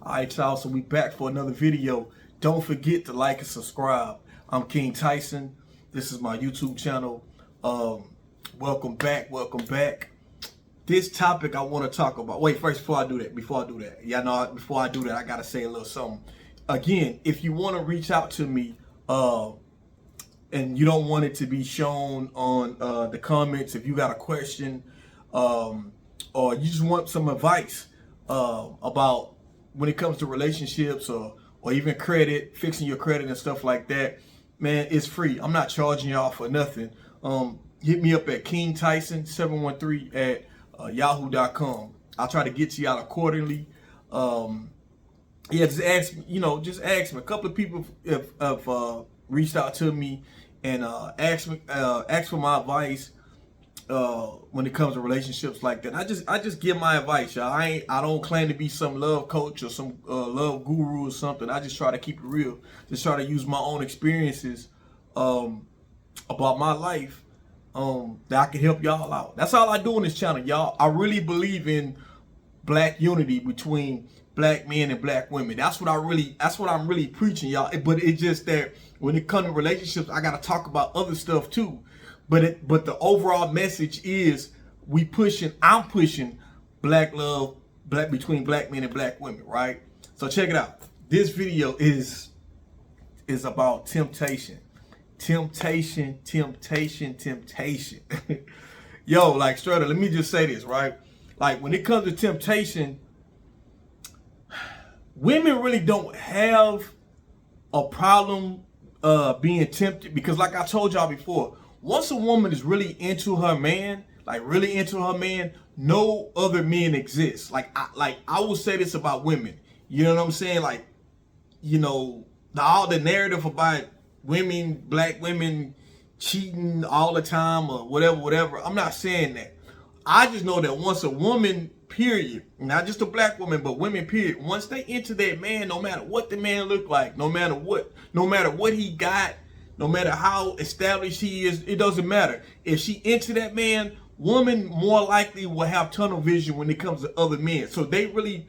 Alright, y'all, so we back for another video. Don't forget to like and subscribe. I'm King Tyson. This is my YouTube channel. Welcome back. This topic I want to talk about. Wait, first, before I do that, y'all know, before I do that, I gotta say a little something. Again, if you want to reach out to me, and you don't want it to be shown on the comments, if you got a question, or you just want some advice about when it comes to relationships or even credit, fixing your credit and stuff like that, man, it's free. I'm not charging y'all for nothing. Hit me up at King Tyson 713 at yahoo.com. I'll try to get to y'all accordingly. Yeah, just ask me. A couple of people have reached out to me and asked for my advice when it comes to relationships like that. I just give my advice, y'all. I don't claim to be some love coach or some love guru or something. I just try to keep it real. Just try to use my own experiences about my life that I can help y'all out. That's all I do on this channel, y'all. I really believe in black unity between black men and black women. That's what I'm really preaching, y'all. But it's just that when it comes to relationships, I gotta talk about other stuff too. But the overall message is I'm pushing black love, between black men and black women, right? So check it out. This video is about temptation. Temptation. Yo, like straight up, let me just say this, right? Like when it comes to temptation, women really don't have a problem being tempted, because like I told y'all before, once a woman is really into her man, no other men exist. I will say this about women. You know what I'm saying? Like, all the narrative about women, black women cheating all the time or whatever. I'm not saying that. I just know that once a woman, period, not just a black woman, but women, period, once they enter that man, no matter what the man look like, no matter what he got, no matter how established he is, it doesn't matter. If she into that man, woman more likely will have tunnel vision when it comes to other men. So they really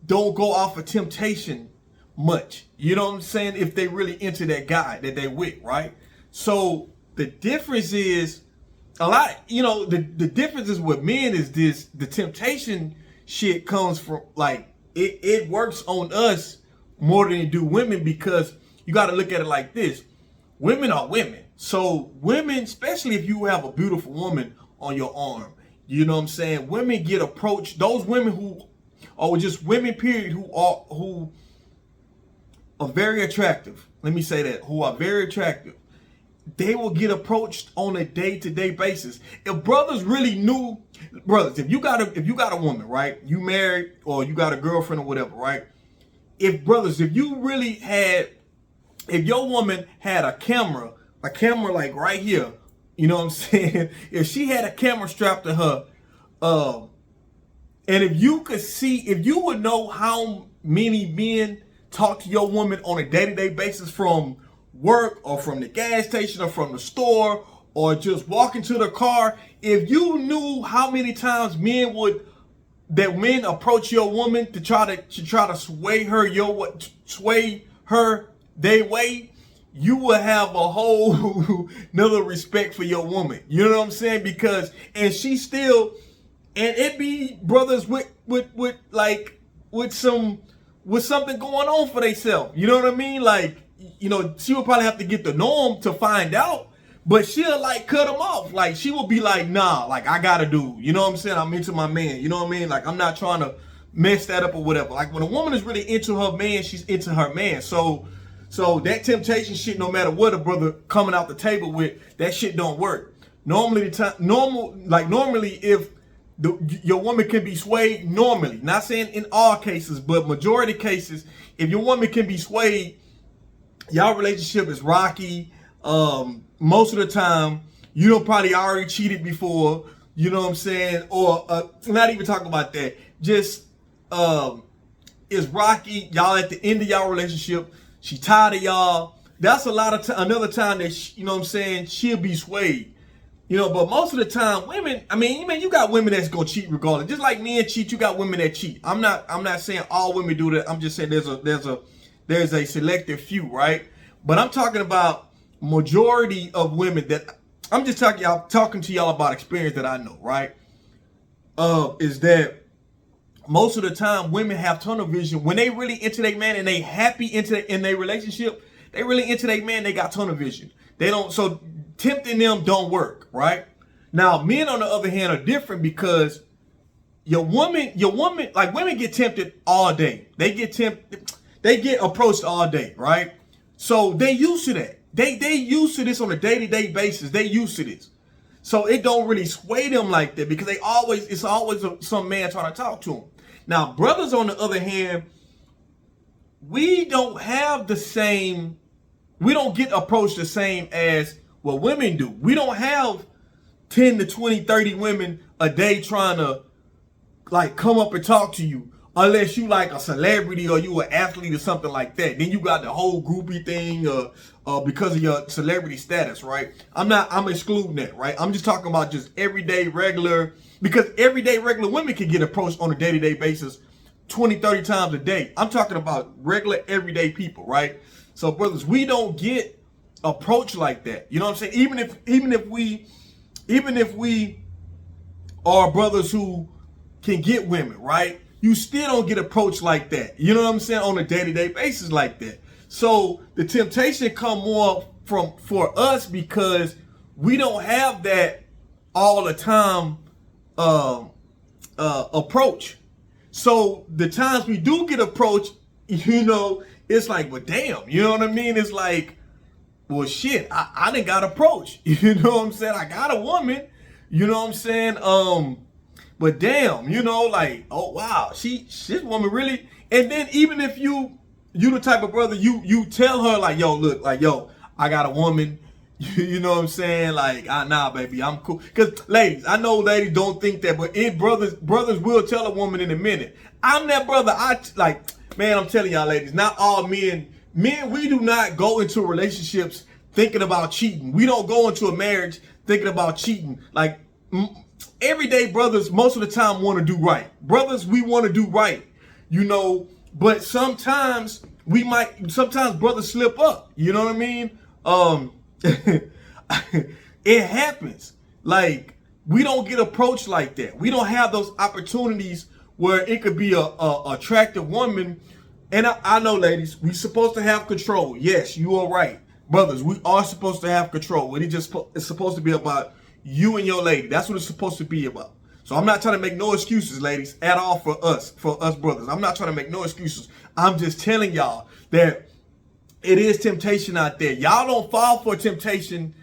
don't go off of temptation much. You know what I'm saying? If they really into that guy that they with, right? So the difference is the difference is with men is this: the temptation shit comes from it works on us more than it do women, because you got to look at it like this. Women are women. So women, especially if you have a beautiful woman on your arm, you know what I'm saying? Women get approached. Those women who are just women, period, who are very attractive. Let me say that. Who are very attractive. They will get approached on a day-to-day basis. If brothers really knew, if you got a woman, right? You married or you got a girlfriend or whatever, right? If your woman had a camera like right here, you know what I'm saying? If she had a camera strapped to her, and if you would know how many men talk to your woman on a day-to-day basis from work or from the gas station or from the store or just walking to the car, if you knew how many times men approach your woman to try to sway her their way, you will have a whole another respect for your woman. You know what I'm saying? Because it be brothers with something going on for themselves. You know what I mean? She would probably have to get the norm to find out, but she'll cut him off. She will be like, nah, I gotta do, you know what I'm saying? I'm into my man, you know what I mean? I'm not trying to mess that up or whatever. When a woman is really into her man, she's into her man. So that temptation shit, no matter what a brother coming out the table with, that shit don't work. Normally if your woman can be swayed, normally, not saying in all cases, but majority cases, if your woman can be swayed, y'all relationship is rocky. Most of the time, you don't probably already cheated before, you know what I'm saying? Or not even talking about that. Just it's rocky. Y'all at the end of y'all relationship. She tired of y'all. That's a lot of another time that you know what I'm saying, she'll be swayed. You know, but most of the time, women, I mean, you got women that's gonna cheat regardless. Just like men cheat, you got women that cheat. I'm not saying all women do that. I'm just saying there's a selective few, right? But I'm talking about majority of women that I'm just talking to y'all about experience that I know, right? Is that most of the time women have tunnel vision when they really into their man and they happy in their relationship. They really into their man. They got tunnel vision. They don't, so tempting them don't work, right? Now, men on the other hand are different because your woman, like women get tempted all day. They get approached all day, right? So they used to that. They used to this on a day-to-day basis. They used to this. So it don't really sway them like that because it's always some man trying to talk to them. Now, brothers on the other hand, we don't get approached the same as what women do. We don't have 10 to 20, 30 women a day trying to like come up and talk to you unless you like a celebrity or you an athlete or something like that. Then you got the whole groupie thing because of your celebrity status, right? I'm excluding that, right? I'm just talking about just everyday regular, because everyday regular women can get approached on a day-to-day basis 20, 30 times a day. I'm talking about regular everyday people, right? So brothers, we don't get approached like that. You know what I'm saying? Even if we are brothers who can get women, right? You still don't get approached like that. You know what I'm saying? On a day-to-day basis like that. So the temptation come more for us because we don't have that all the time approach. So the times we do get approached, you know, it's like, well, damn, you know what I mean? It's like, well, shit, I done got approached. You know what I'm saying? I got a woman, you know what I'm saying? But damn, you know, like, oh wow, this woman really. And then even if you the type of brother, you tell her like, yo, look, like, yo, I got a woman. You know what I'm saying? Like, nah, baby, I'm cool. Cause ladies, I know ladies don't think that, but brothers will tell a woman in a minute. I'm that brother. Man, I'm telling y'all, ladies, not all men. Men, we do not go into relationships thinking about cheating. We don't go into a marriage thinking about cheating. Like, everyday brothers, most of the time, want to do right. Brothers, we want to do right, you know, but sometimes brothers slip up. You know what I mean? It happens. Like, we don't get approached like that. We don't have those opportunities where it could be a attractive woman. And I know, ladies, we supposed to have control. Yes, you are right. Brothers, we are supposed to have control. It's supposed to be about you and your lady. That's what it's supposed to be about. So I'm not trying to make no excuses, ladies, at all for us brothers. I'm not trying to make no excuses. I'm just telling y'all that it is temptation out there. Y'all don't fall for temptation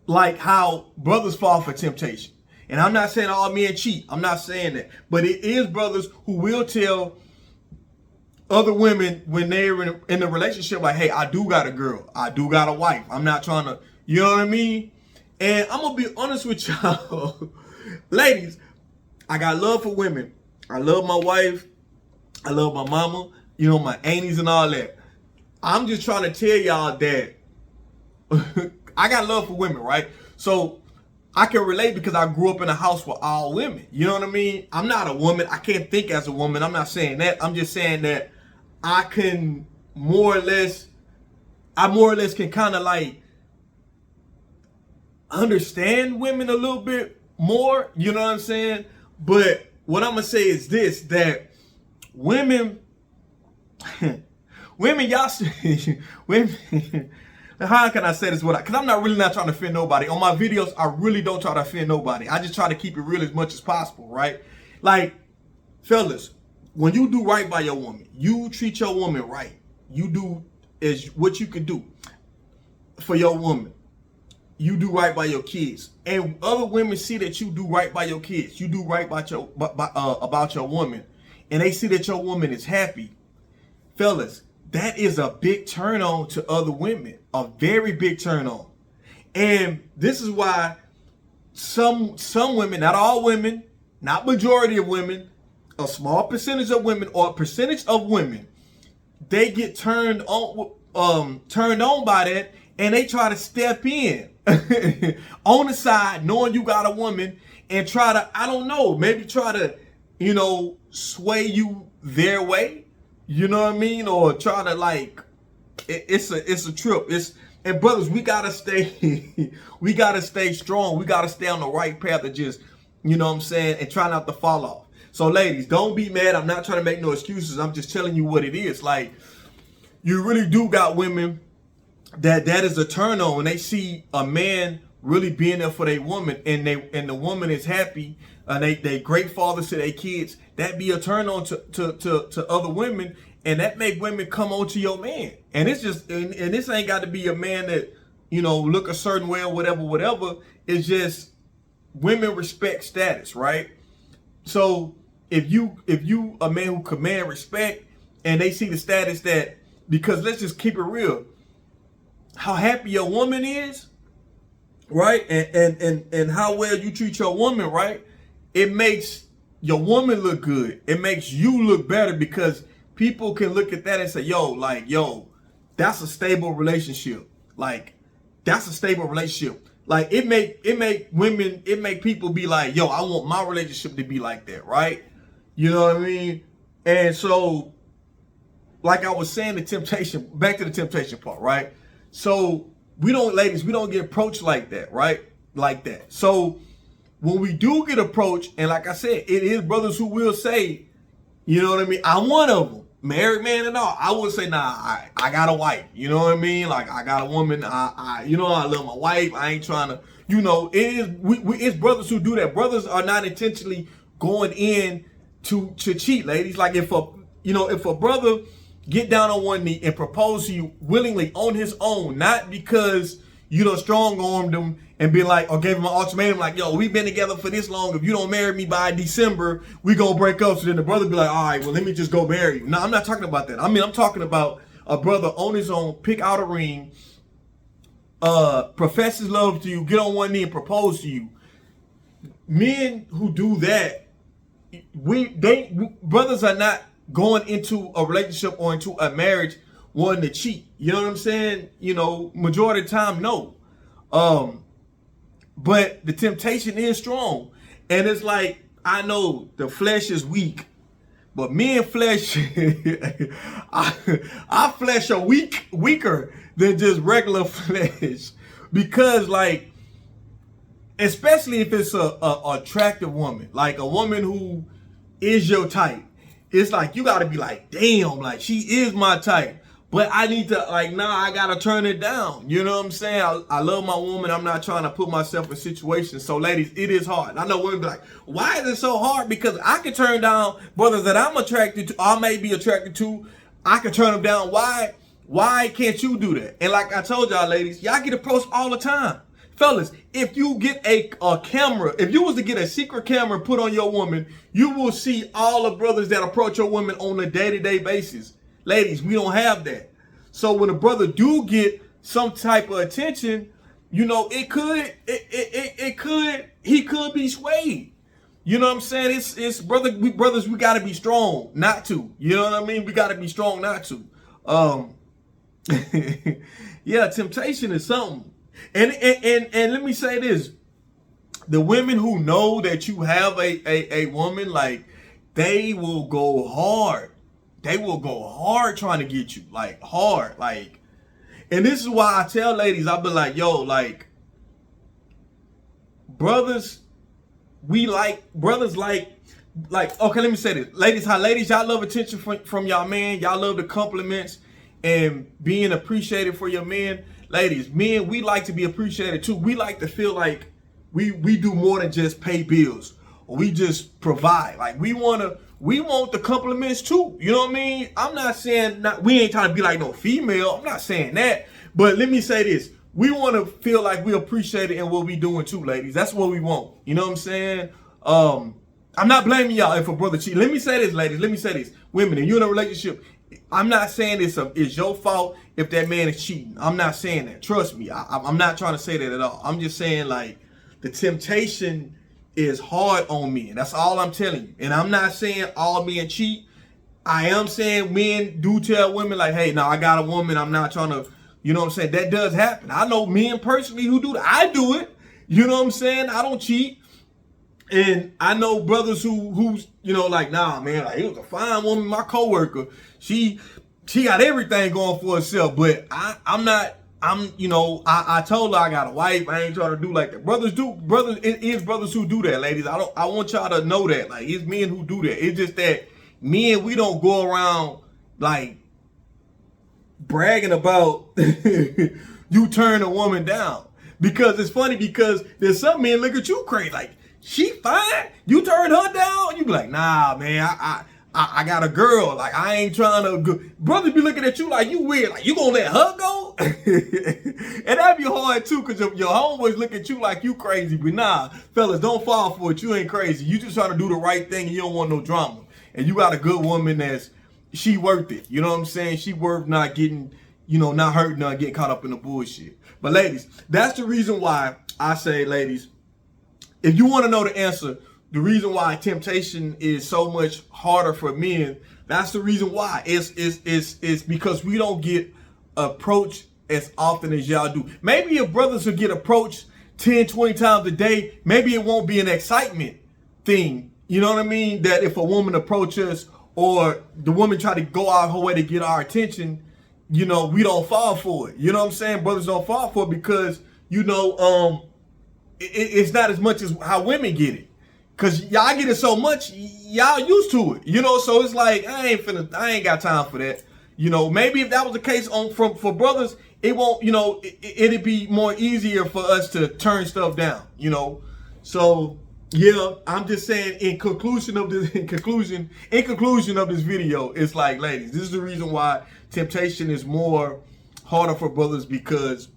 like how brothers fall for temptation. And I'm not saying all men cheat. I'm not saying that. But it is brothers who will tell other women when they're in a relationship like, hey, I do got a girl. I do got a wife. I'm not trying to, you know what I mean? And I'm going to be honest with y'all. Ladies, I got love for women. I love my wife. I love my mama, you know, my aunties and all that. I'm just trying to tell y'all that I got love for women, right? So I can relate because I grew up in a house with all women. You know what I mean? I'm not a woman. I can't think as a woman. I'm not saying that. I'm just saying that I more or less can kind of like understand women a little bit more. You know what I'm saying? But what I'm going to say is this, that women, y'all, women, how can I say this? Because I'm not trying to offend nobody. On my videos, I really don't try to offend nobody. I just try to keep it real as much as possible, right? Like, fellas, when you do right by your woman, you treat your woman right. You do is what you can do for your woman. You do right by your kids. And other women see that you do right by your kids. You do right about your woman. And they see that your woman is happy. Fellas, that is a big turn on to other women. A very big turn on. And this is why some women, not all women, not majority of women, a small percentage of women or a percentage of women, they get turned on by that and they try to step in. on the side, knowing you got a woman, and try to, I don't know, maybe try to, sway you their way. You know what I mean? Or try to like, it's a trip. And brothers, we gotta stay, we gotta stay strong. We gotta stay on the right path of just, you know what I'm saying, and try not to fall off. So ladies, don't be mad. I'm not trying to make no excuses. I'm just telling you what it is. Like, you really do got women that is a turn on when they see a man really being there for their woman, and the woman is happy, and they great fathers to their kids. That be a turn on to other women, and that make women come on to your man. And it's just, and this ain't got to be a man that, look a certain way or whatever. It's just women respect status, right? So if you a man who command respect, and they see the status that, because let's just keep it real, how happy your woman is, right? And how well you treat your woman, right? It makes your woman look good. It makes you look better, because people can look at that and say, yo, that's a stable relationship. Like, that's a stable relationship. Like, it make people be like, yo, I want my relationship to be like that, right? You know what I mean? And so, like I was saying, back to the temptation part, right? So ladies, we don't get approached like that, right? Like that. So when we do get approached, and like I said, it is brothers who will say, you know what I mean, I'm one of them, married man and all. I would say, nah, I got a wife. You know what I mean? Like, I got a woman. I love my wife. I ain't trying to, it's brothers who do that. Brothers are not intentionally going in to cheat, ladies. Like, if a brother get down on one knee and propose to you willingly on his own, not because strong-armed him and be like, or gave him an ultimatum like, yo, we've been together for this long. If you don't marry me by December, we gonna break up. So then the brother be like, all right, well, let me just go marry you. No, I'm not talking about that. I mean, I'm talking about a brother on his own, pick out a ring, profess his love to you, get on one knee and propose to you. Men who do that, brothers are not going into a relationship or into a marriage wanting to cheat. You know what I'm saying? Majority of the time, no. But the temptation is strong. And it's like, I know the flesh is weak, but men flesh, our flesh are weaker than just regular flesh. Because, like, especially if it's a attractive woman, like a woman who is your type, it's like, you gotta be like, damn, like, she is my type. But I need to, like, I gotta turn it down. You know what I'm saying? I love my woman. I'm not trying to put myself in situations. So, ladies, it is hard. I know women be like, why is it so hard? Because I can turn down brothers that I'm attracted to, I may be attracted to. I can turn them down. Why can't you do that? And like I told y'all, ladies, y'all get approached all the time. Fellas, if you get a camera, if you was to get a secret camera put on your woman, you will see all the brothers that approach your woman on a day-to-day basis. Ladies, we don't have that. So when a brother do get some type of attention, he could be swayed. You know what I'm saying? It's brothers, we gotta be strong not to. You know what I mean? We gotta be strong not to. Yeah, temptation is something. And let me say this. The women who know that you have a woman, like, they will go hard. They will go hard trying to get you, like, hard, like. And this is why I tell ladies, I'll be like, yo, like, brothers, okay, let me say this. Ladies, y'all love attention from y'all man. Y'all love the compliments and being appreciated for your men. Ladies, men, we like to be appreciated too. We like to feel like we do more than just pay bills, or we just provide. Like, we want the compliments too. You know what I mean? I'm not saying we ain't trying to be like no female. I'm not saying that. But let me say this. We want to feel like we appreciated in what we doing too, ladies. That's what we want. You know what I'm saying? I'm not blaming y'all if a brother cheat. Let me say this, ladies. Let me say this. Women, if you're in a relationship, I'm not saying it's your fault if that man is cheating. I'm not saying that. Trust me. I'm not trying to say that at all. I'm just saying, like, the temptation is hard on men. That's all I'm telling you. And I'm not saying all men cheat. I am saying men do tell women, like, hey, now I got a woman. I'm not trying to You know what I'm saying? That does happen. I know men personally who do that. I do it. You know what I'm saying? I don't cheat. And I know brothers who's, you know, like, nah, man, like, it was a fine woman, my coworker. She got everything going for herself, but you know, I told her I got a wife. I ain't trying to do like that. It is brothers who do that, ladies. I want y'all to know that. Like, it's men who do that. It's just that men, we don't go around like bragging about you turn a woman down. Because it's funny, because there's some men look at you crazy, like, she fine, you turn her down. You be like, nah, man, I got a girl. Like, I ain't trying to go. Brothers be looking at you like you weird. Like, you gonna let her go? And that'd be hard too, because your homeboys look at you like you crazy. But nah, fellas, don't fall for it. You ain't crazy. You just trying to do the right thing and you don't want no drama. And you got a good woman she worth it. You know what I'm saying? She worth not getting, you know, not hurting, not getting caught up in the bullshit. But ladies, that's the reason why I say, ladies, if you want to know the answer, the reason why temptation is so much harder for men, that's the reason why. It's because we don't get approached as often as y'all do. Maybe if brothers will get approached 10, 20 times a day, maybe it won't be an excitement thing. You know what I mean? That if a woman approaches us or the woman try to go out her way to get our attention, you know, we don't fall for it. You know what I'm saying? Brothers don't fall for it because, you know, it's not as much as how women get it. Cause y'all get it so much, y'all used to it. You know, so it's like, I ain't got time for that. You know, maybe if that was the case for brothers, it won't, you know, it'd be more easier for us to turn stuff down, you know. So yeah, I'm just saying in conclusion of this video, it's like, ladies, this is the reason why temptation is more harder for brothers, because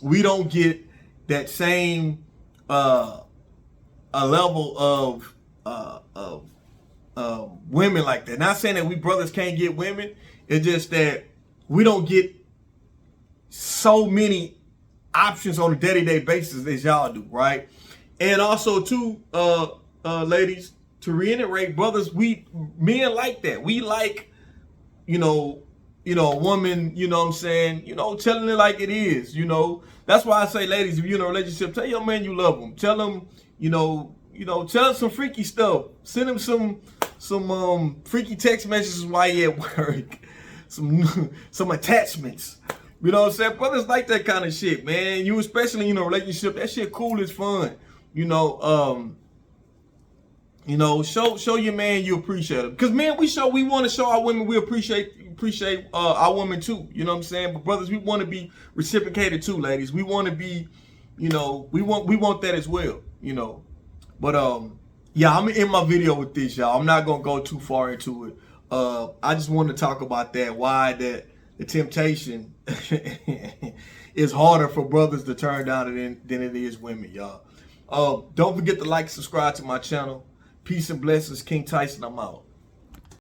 we don't get that same a level of women like that. Not saying that we brothers can't get women. It's just that we don't get so many options on a day-to-day basis as y'all do, right? And also too, ladies, to reiterate, brothers, men like that. We like, you know, a woman, you know what I'm saying, you know, telling it like it is, you know. That's why I say, ladies, if you're in a relationship, tell your man you love him. Tell him, you know, tell him some freaky stuff. Send him some freaky text messages while you're at work. Some attachments. You know what I'm saying? Brothers like that kind of shit, man. You especially in a relationship, that shit cool as fun. You know, show your man you appreciate him. Because man, we want to show our women we appreciate our women too. You know what I'm saying? But brothers, we want to be reciprocated too, ladies. We want to be, you know, we want that as well, you know. But yeah, I'm in my video with this, y'all. I'm not gonna go too far into it. I just want to talk about that, why that the temptation is harder for brothers to turn down than it is women, y'all. Don't forget to like, subscribe to my channel. Peace and blessings. King Tyson, I'm out.